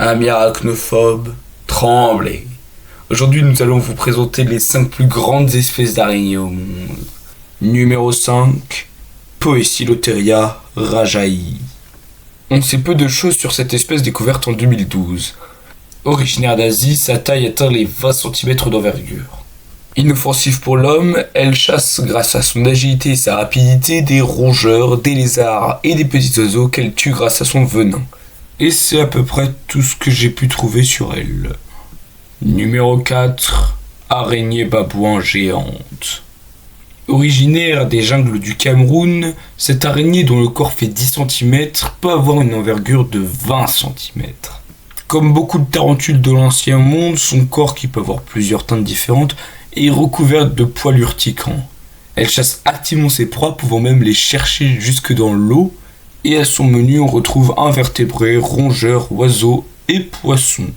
Amis arachnophobes, tremblez. Aujourd'hui, nous allons vous présenter les 5 plus grandes espèces d'araignées au monde. Numéro 5, Poecilotheria rajaei. On sait peu de choses sur cette espèce découverte en 2012. Originaire d'Asie, sa taille atteint les 20 cm d'envergure. Inoffensive pour l'homme, elle chasse grâce à son agilité et sa rapidité des rongeurs, des lézards et des petits oiseaux qu'elle tue grâce à son venin. Et c'est à peu près tout ce que j'ai pu trouver sur elle. Numéro 4, araignée babouin géante. Originaire des jungles du Cameroun, cette araignée dont le corps fait 10 cm peut avoir une envergure de 20 cm. Comme beaucoup de tarentules de l'ancien monde, son corps, qui peut avoir plusieurs teintes différentes, est recouvert de poils urticants. Elle chasse activement ses proies, pouvant même les chercher jusque dans l'eau, et à son menu on retrouve invertébrés, rongeurs, oiseaux et poissons.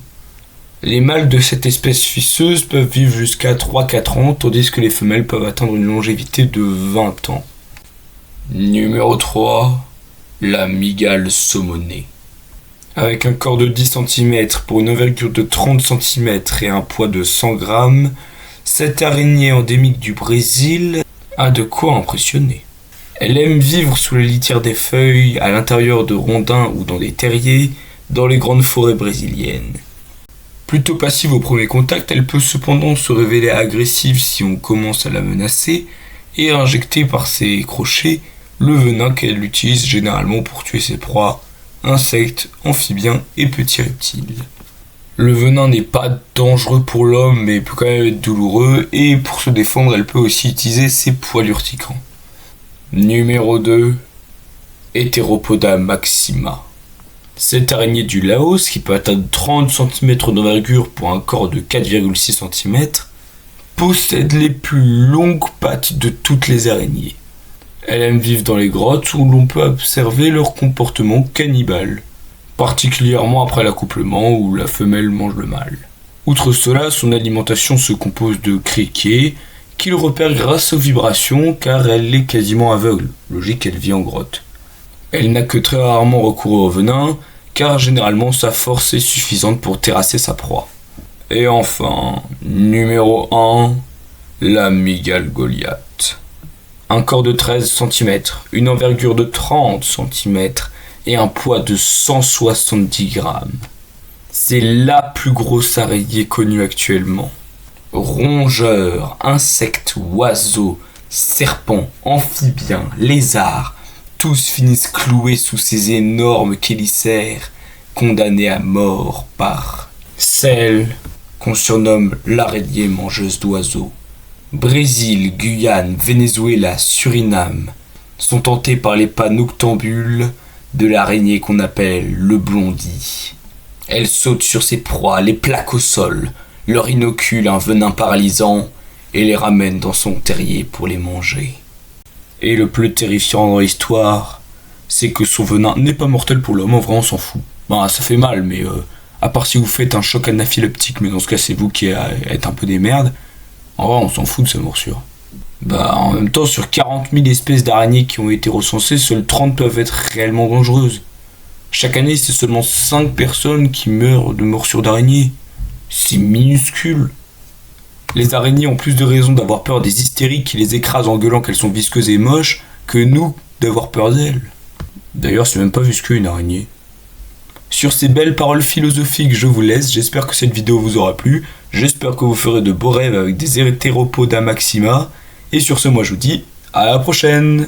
Les mâles de cette espèce ficeuse peuvent vivre jusqu'à 3-4 ans, tandis que les femelles peuvent atteindre une longévité de 20 ans. Numéro 3, la mygale saumonée. Avec un corps de 10 cm pour une envergure de 30 cm et un poids de 100 g, cette araignée endémique du Brésil a de quoi impressionner. Elle aime vivre sous la litière des feuilles, à l'intérieur de rondins ou dans des terriers, dans les grandes forêts brésiliennes. Plutôt passive au premier contact, elle peut cependant se révéler agressive si on commence à la menacer et injecter par ses crochets le venin qu'elle utilise généralement pour tuer ses proies, insectes, amphibiens et petits reptiles. Le venin n'est pas dangereux pour l'homme mais peut quand même être douloureux, et pour se défendre elle peut aussi utiliser ses poils urticants. Numéro 2, Heteropoda maxima. Cette araignée du Laos, qui peut atteindre 30 cm d'envergure pour un corps de 4,6 cm, possède les plus longues pattes de toutes les araignées. Elle aime vivre dans les grottes où l'on peut observer leur comportement cannibale, particulièrement après l'accouplement où la femelle mange le mâle. Outre cela, son alimentation se compose de criquets, qu'il repère grâce aux vibrations car elle est quasiment aveugle, logique qu'elle vit en grotte. Elle n'a que très rarement recours au venin car généralement sa force est suffisante pour terrasser sa proie. Et enfin, numéro 1, la mygale Goliath. Un corps de 13 cm, une envergure de 30 cm et un poids de 170 g. C'est la plus grosse araignée connue actuellement. Rongeurs, insectes, oiseaux, serpents, amphibiens, lézards, tous finissent cloués sous ces énormes chélicères, condamnés à mort par celle qu'on surnomme l'araignée mangeuse d'oiseaux. Brésil, Guyane, Venezuela, Suriname sont tentés par les pas noctambules de l'araignée qu'on appelle le blondi. Elle saute sur ses proies, les plaque au sol, leur inocule un venin paralysant et les ramène dans son terrier pour les manger. Et le plus terrifiant dans l'histoire, c'est que son venin n'est pas mortel pour l'homme, en vrai on s'en fout. Bah ça fait mal, mais à part si vous faites un choc anaphylactique, mais dans ce cas c'est vous qui êtes un peu des merdes, en vrai on s'en fout de sa morsure. Bah en même temps, sur 40 000 espèces d'araignées qui ont été recensées, seules 30 peuvent être réellement dangereuses. Chaque année, c'est seulement 5 personnes qui meurent de morsures d'araignées. C'est minuscule. Les araignées ont plus de raisons d'avoir peur des hystériques qui les écrasent en gueulant qu'elles sont visqueuses et moches que nous d'avoir peur d'elles. D'ailleurs, c'est même pas visqueux une araignée. Sur ces belles paroles philosophiques, je vous laisse. J'espère que cette vidéo vous aura plu. J'espère que vous ferez de beaux rêves avec des Heteropoda maxima. Et sur ce, moi je vous dis à la prochaine.